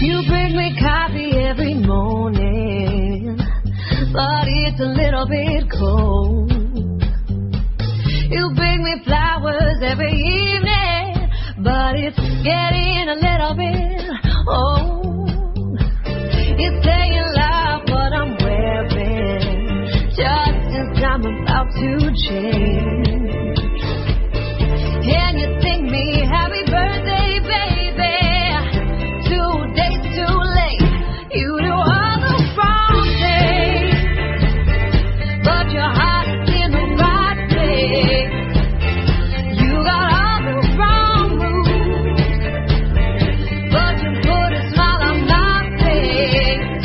You bring me coffee every morning, but it's a little bit cold. You bring me flowers every evening, but it's getting a little bit old. You say you love what I'm wearing, just as I'm about to change. And you sing me happy birthday, baby. 2 days too late. You do all the wrong things, but your heart is in the right place. You got all the wrong moves, but you put a smile on my face.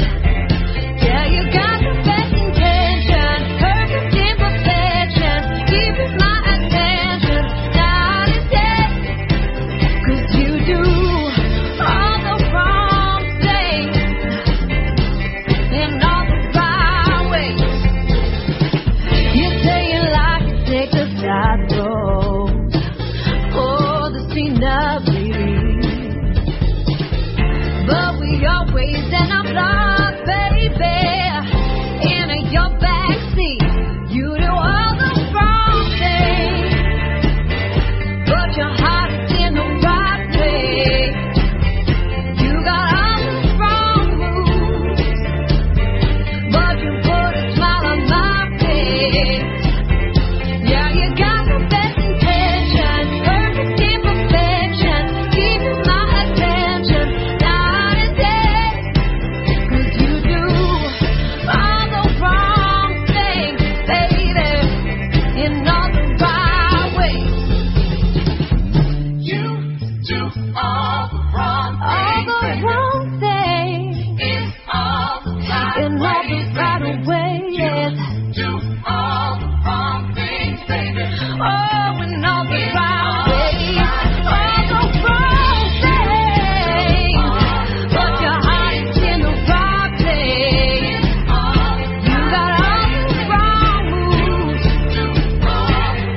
Yeah, you got the best intention, perfect imperfection, keeping my attention night and day. 'Cause you do all the wrong things in all the right ways. You say you like to take the side road, oh, the scenery, but we always end up lost, baby, in your backseat. You do all the wrong things, but your heart is in the right place. You got all the wrong moves, but you put a smile on my face. Yeah, you got the best intentions, perfect imperfection, keeping my attention night and day. 'Cause you do all the wrong things, baby, in all the right ways. You do all the wrong All things, the baby. wrong things In all the right in all the ways, right baby. ways. Do all the wrong things, baby. Oh, in all the right ways. All the wrong things, but your heart is in the right place. You got all the wrong moves, but you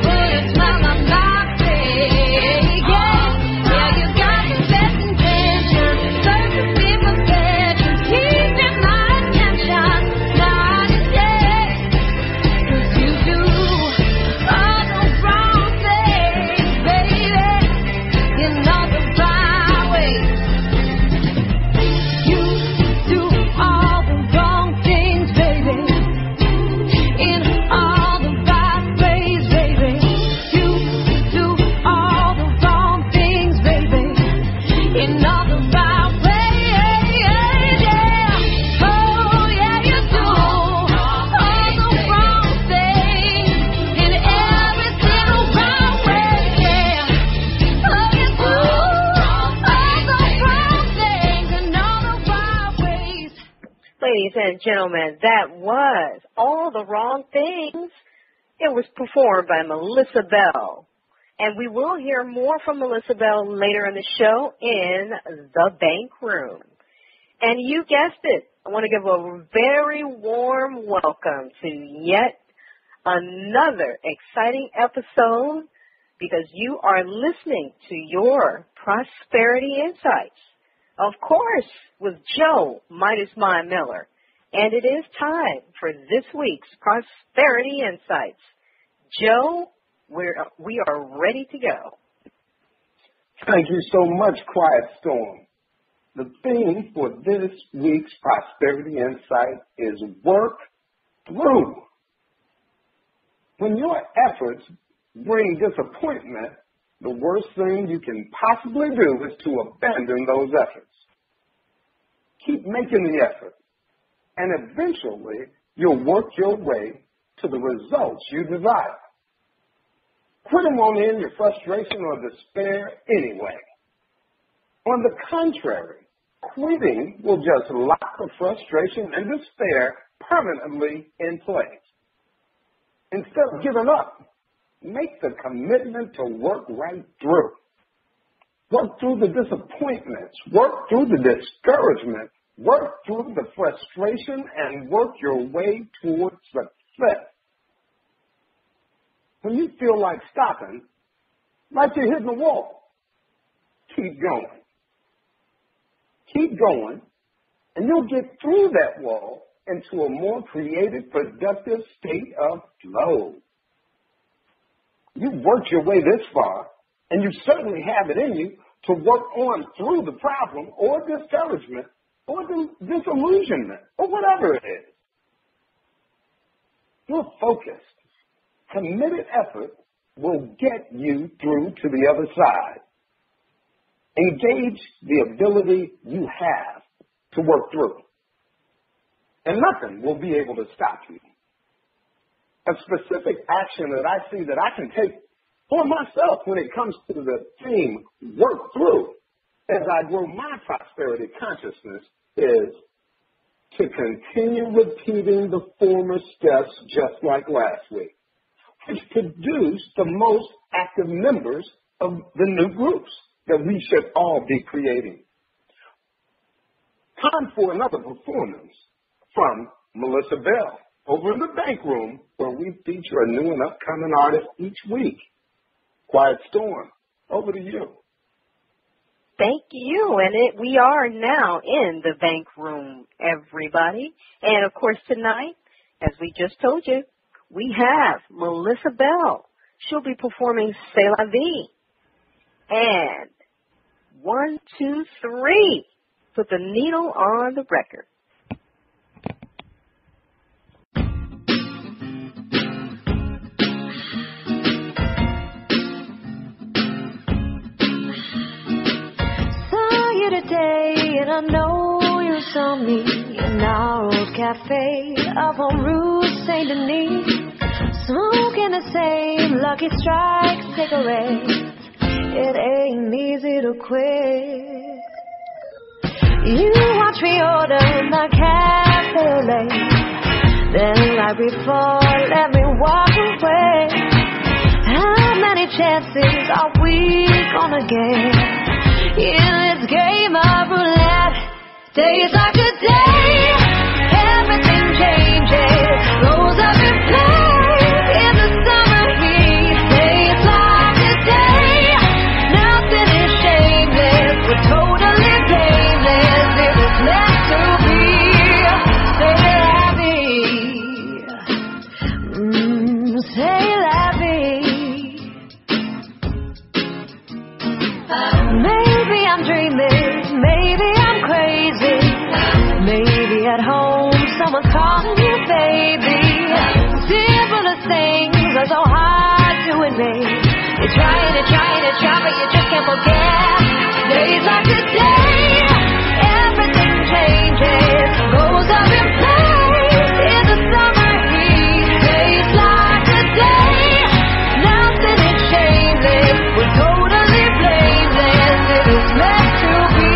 put a smile on my face. Yeah, you got the best intentions, perfect imperfections, keeping my attention night and day. 'Cause you do all the wrong things, baby, in all the right ways. You do all the wrong things, baby, in all the right ways, baby. You do all the wrong things, baby, in all the right ways. Yeah. Oh, yeah, you do all the wrong things in every single right way. Yeah. Oh, you do all the wrong things in all the right ways. Ladies and gentlemen, that was All the Wrong Things. It was performed by Melissa Bell. And we will hear more from Melissa Bell later in the show in the Bank Room. And you guessed it, I want to give a very warm welcome to yet another exciting episode because you are listening to your Prosperity Insights. Of course, with Joe Midas Mind Miller. And it is time for this week's Prosperity Insights. Joe, we are ready to go. Thank you so much, Quiet Storm. The theme for this week's Prosperity Insight is work through. When your efforts bring disappointment, the worst thing you can possibly do is to abandon those efforts. Keep making the effort, and eventually you'll work your way to the results you desire. Quit them on in your frustration or despair anyway. On the contrary, quitting will just lock the frustration and despair permanently in place. Instead of giving up, make the commitment to work right through. Work through the disappointments, work through the discouragement, work through the frustration, and work your way towards success. When you feel like stopping, like you're hitting the wall, keep going. Keep going, and you'll get through that wall into a more creative, productive state of flow. You've worked your way this far, and you certainly have it in you to work on through the problem or discouragement or disillusionment or whatever it is. Your focused, committed effort will get you through to the other side. Engage the ability you have to work through, and nothing will be able to stop you. A specific action that I see that I can take for myself when it comes to the theme work through as I grow my prosperity consciousness is to continue repeating the former steps just like last week, which produce the most active members of the new groups that we should all be creating. Time for another performance from Melissa Bell over in the Bank Room, where we feature a new and upcoming artist each week. Quiet Storm, over to you. Thank you. And we are now in the Bank Room, everybody. And, of course, tonight, as we just told you, we have Melissa Bell. She'll be performing C'est la vie. And 1, 2, 3. Put the needle on the record. Saw you today, and I know you saw me in our old cafe up on Rue Saint Denis, smoking the same Lucky Strike cigarette. It ain't easy to quit. You watch me order my cafe au lait, then right before let me walk away. How many chances are we gonna get in this game of roulette? Days like today, everything changes, goes up in flames in the summer heat. Days like today, nothing is shameless, we're totally blameless. It was meant to be. C'est la vie. C'est la vie. Maybe I'm dreaming, maybe I'm crazy. Maybe at home someone's calling you baby. Simplest things are so hard to admit. You're trying, but you just can't forget. Days like today, everything changes, goes up in flames in the summer heat. Days like today, nothing is shameless, we're totally blameless. It is meant to be.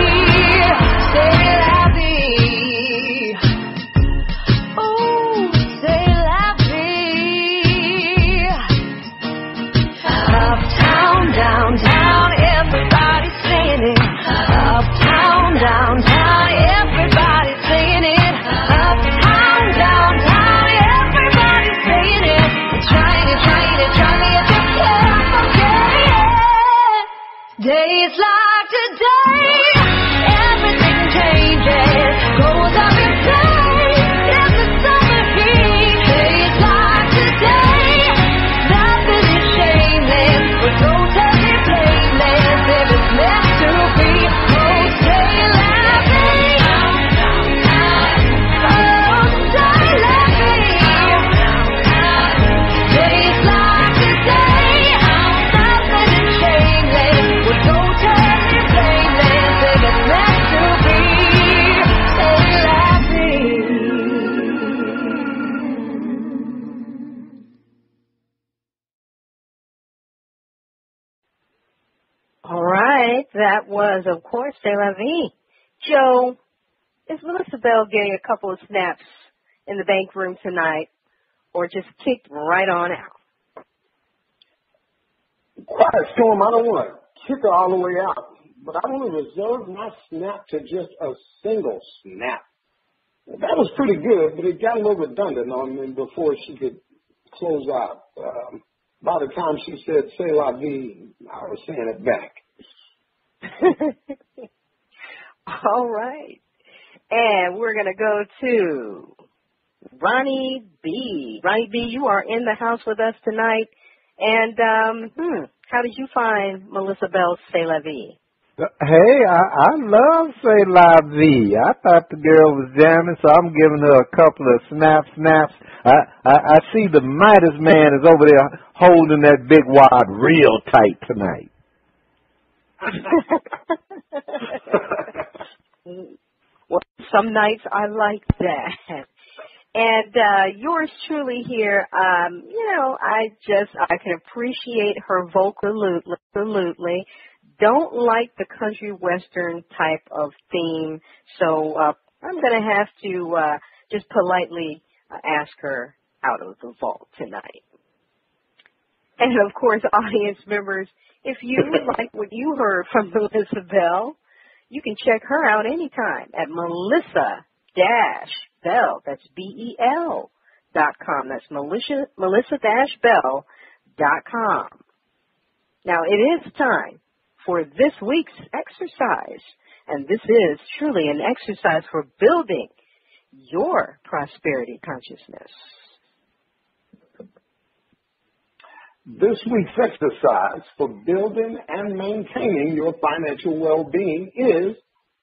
C'est la vie. Oh, c'est la vie. Uptown, downtown, everybody's saying it. Uptown, downtown, everybody's saying it. Uptown, downtown, everybody's saying it. You're trying, you just can't forget it. Days like today, everything changes, goes up in flames in the summer heat. Days like today, nothing is shameless, we're totally blameless. If it's meant to be, oh, say la vie. Oh, say la vie. Days like today, nothing is shameless, we're totally blameless. If it's meant to be, say la vie. All right. That was, of course, C'est la vie. Joe, is Melissa Bell getting a couple of snaps in the Bank Room tonight, or just kicked right on out? Quiet Storm, I don't want to kick her all the way out, but I want to reserve my snap to just a single snap. That was pretty good, but it got a little redundant on me before she could close out. By the time she said C'est la vie, I was saying it back. All right. And we're going to go to Ronnie B. Ronnie B., you are in the house with us tonight. And how did you find Melissa Bell's C'est La Vie? Hey, I love Say La Vie. I thought the girl was jamming, so I'm giving her a couple of snaps. I see the Midas Man is over there holding that big wad real tight tonight. Well, some nights I like that. And yours truly here, I can appreciate her vocal absolutely. Don't like the country western type of theme, so I'm going to have to just politely ask her out of the vault tonight. And of course, audience members, if you like what you heard from Melissa Bell, you can check her out anytime at Melissa-Bell. That's BEL.com. That's Melissa-Bell.com. Now it is time for this week's exercise, and this is truly an exercise for building your prosperity consciousness. This week's exercise for building and maintaining your financial well-being is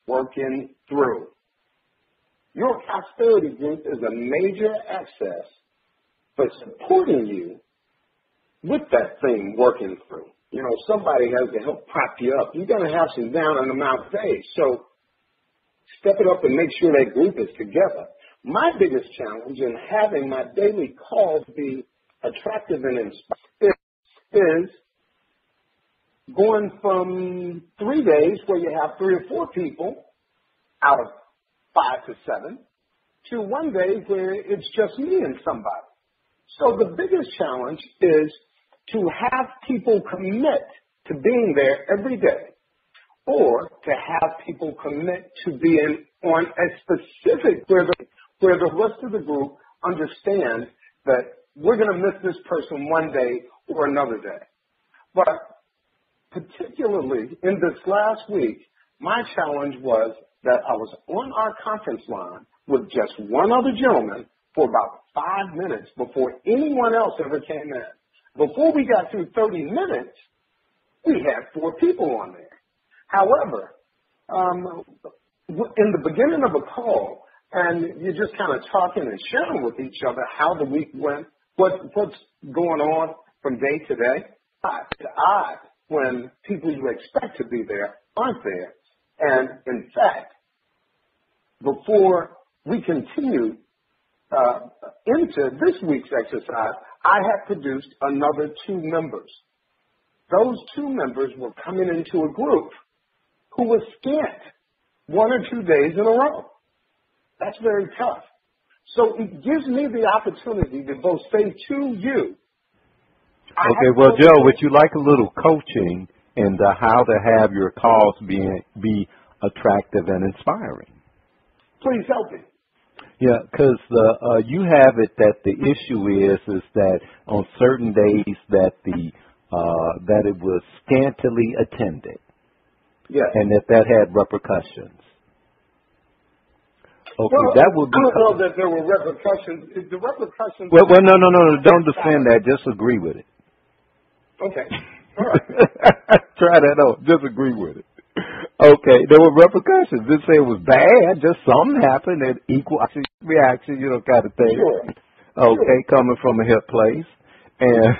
working through. Your prosperity group is a major access for supporting you with that thing working through. You know, somebody has to help prop you up. You're going to have some down and out days. So step it up and make sure that group is together. My biggest challenge in having my daily calls be attractive and inspiring is going from 3 days where you have 3 or 4 people out of 5 to 7 to 1 day where it's just me and somebody. So the biggest challenge is to have people commit to being there every day, or to have people commit to being on a specific where the rest of the group understands that we're going to miss this person 1 day or another day. But particularly in this last week, my challenge was that I was on our conference line with just one other gentleman for about 5 minutes before anyone else ever came in. Before we got through 30 minutes, we had 4 people on there. However, in the beginning of a call, and you're just kind of talking and sharing with each other how the week went, what's going on from day to day, it's odd when people you expect to be there aren't there. And in fact, before we continue into this week's exercise, I had produced another 2 members. Those 2 members were coming into a group who was scant 1 or 2 days in a row. That's very tough. So it gives me the opportunity to both say to you. Okay, well, Joe, would you like a little coaching in how to have your calls be attractive and inspiring? Please help me. Yeah, because you have it that the issue is that on certain days that that it was scantily attended. Yes. And that had repercussions. Okay, well, that would be. I don't know that there were repercussions. The repercussions. Well, no. Don't defend that. Just agree with it. Okay. All right. Try that out. Just agree with it. Okay, there were repercussions. Didn't say it was bad. Just something happened. An equal reaction. You know, kind of thing. Sure. Okay, coming from a hip place, and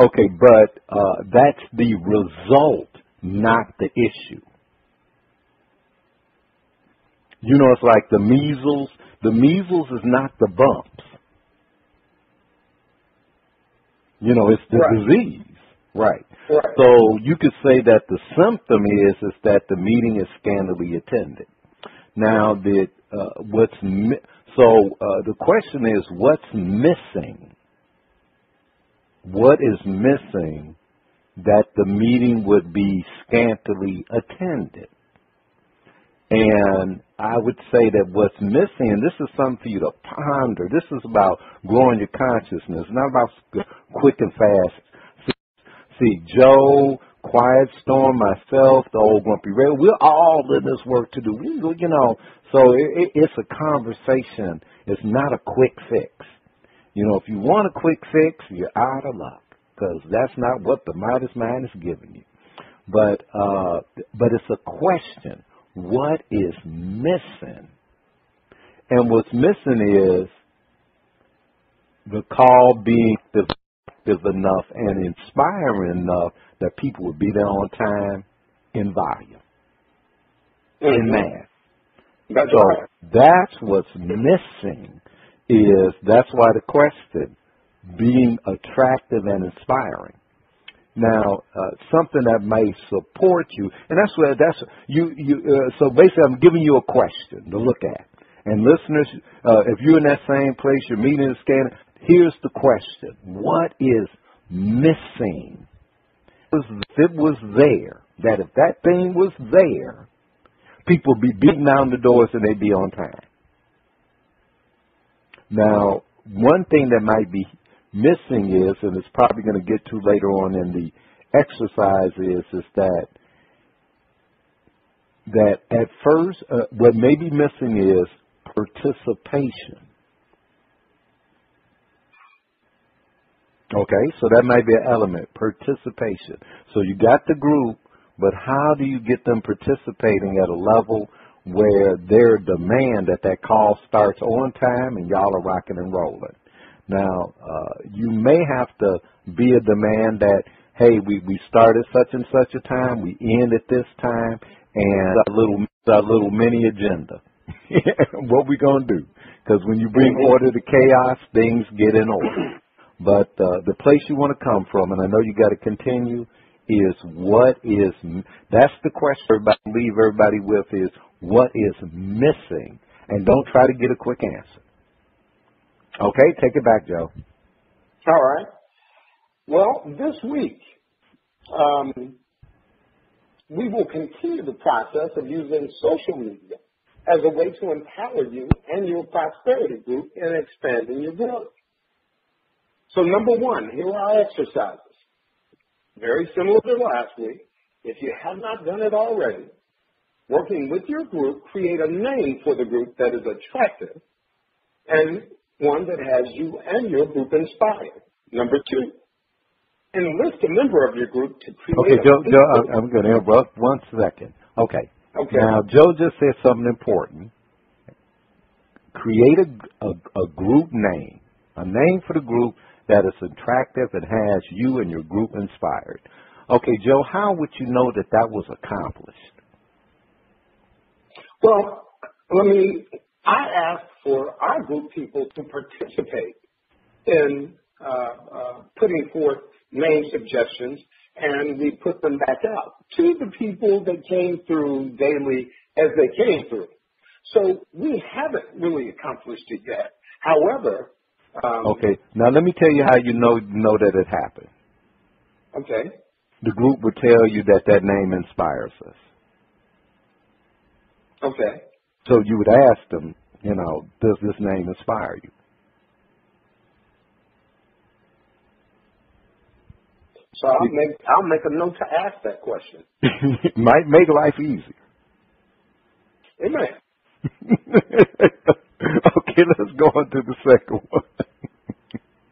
okay, but that's the result, not the issue. You know, it's like the measles. The measles is not the bumps. You know, it's the disease. Right. So you could say that the symptom is that the meeting is scantily attended. Now, the question is, what's missing? What is missing that the meeting would be scantily attended? And I would say that what's missing, and this is something for you to ponder, this is about growing your consciousness, not about quick and fast. See, Joe Quiet Storm, myself, the old Grumpy Ray, we're all in this work to do. So it's a conversation. It's not a quick fix. If you want a quick fix, you're out of luck, because that's not what the Midas Mind is giving you. But it's a question. What is missing? And what's missing is the call being effective enough and inspiring enough that people would be there on time in volume, in mass. That's so right. That's what's missing. That's why the question, being attractive and inspiring. Now, something that may support you, and so basically, I'm giving you a question to look at. And listeners, if you're in that same place, you're meeting the scanner, here's the question: what is missing? If it was there, if that thing was there, people would be beating down the doors and they'd be on time. Now, one thing that might be missing is, and it's probably going to get to later on in the exercise, is that at first, what may be missing is participation. Okay, so that might be an element, participation. So you got the group, but how do you get them participating at a level where their demand that call starts on time and y'all are rocking and rolling? Now, you may have to be a demand that, hey, we start at such and such a time, we end at this time, and our little mini agenda. What we going to do? Because when you bring order to chaos, things get in order. But the place you want to come from, and I know you got to continue, is that's the question everybody leave everybody with, is what is missing? And don't try to get a quick answer. Okay, take it back, Joe. All right. Well, this week, we will continue the process of using social media as a way to empower you and your prosperity group in expanding your growth. So number one, here are our exercises. Very similar to last week. If you have not done it already, working with your group, create a name for the group that is attractive and one that has you and your group inspired. Number two, enlist a member of your group to create Joe, I'm going to interrupt 1 second. Okay. Now, Joe just said something important. Create a group name, a name for the group that is attractive and has you and your group inspired. Okay, Joe, how would you know that was accomplished? Well, I asked for our group people to participate in putting forth name suggestions, and we put them back out to the people that came through daily as they came through. So we haven't really accomplished it yet. However, okay, now let me tell you how you know that it happened. Okay. The group would tell you that name inspires us. Okay. So you would ask them, does this name inspire you? So I'll make a note to ask that question. Might make life easier. Amen. Okay, let's go on to the second one.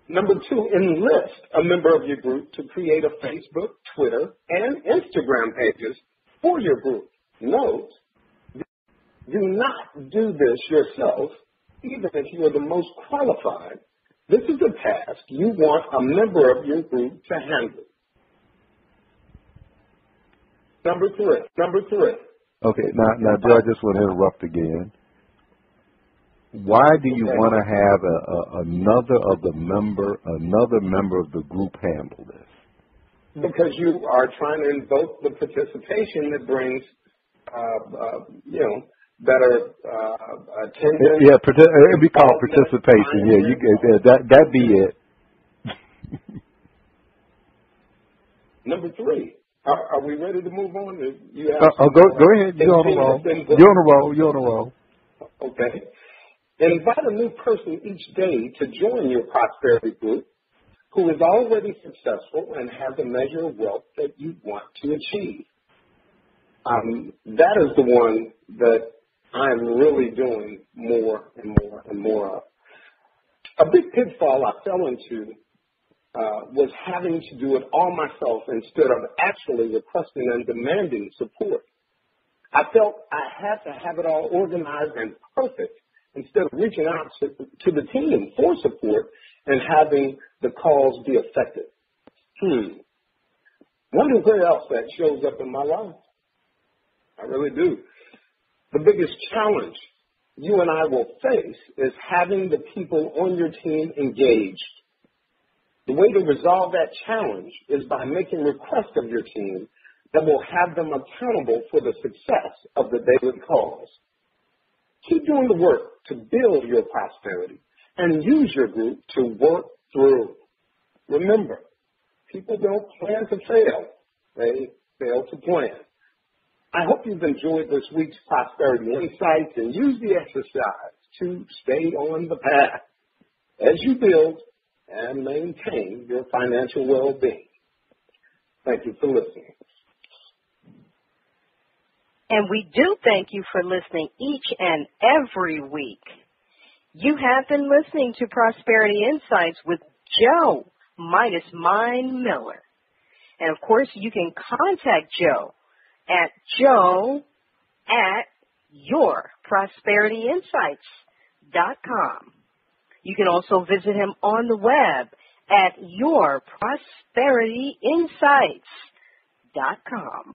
Number two, enlist a member of your group to create a Facebook, Twitter, and Instagram pages for your group. Note, do not do this yourself, even if you are the most qualified. This is a task you want a member of your group to handle. Number three. Okay, now, Joe, I just want to interrupt again. Why do you want to have another member of the group handle this? Because you are trying to invoke the participation that brings, better attendance. Yeah, it'd be called participation. Yeah, that'd be it. Number three. Are we ready to move on? Go ahead. You're on a roll. Okay. Invite a new person each day to join your prosperity group who is already successful and has a measure of wealth that you want to achieve. That is the one that I'm really doing more and more and more of. A big pitfall I fell into was having to do it all myself instead of actually requesting and demanding support. I felt I had to have it all organized and perfect instead of reaching out to the team for support and having the calls be effective. Wonder where else that shows up in my life. I really do. The biggest challenge you and I will face is having the people on your team engaged. The way to resolve that challenge is by making requests of your team that will have them accountable for the success of the daily calls. Keep doing the work to build your prosperity and use your group to work through. Remember, people don't plan to fail. They fail to plan. I hope you've enjoyed this week's Prosperity Insights and use the exercise to stay on the path as you build and maintain your financial well-being. Thank you for listening. And we do thank you for listening each and every week. You have been listening to Prosperity Insights with Joe, Midas Mind Miller. And, of course, you can contact Joe at joe@yourprosperityinsights.com. You can also visit him on the web at yourprosperityinsights.com.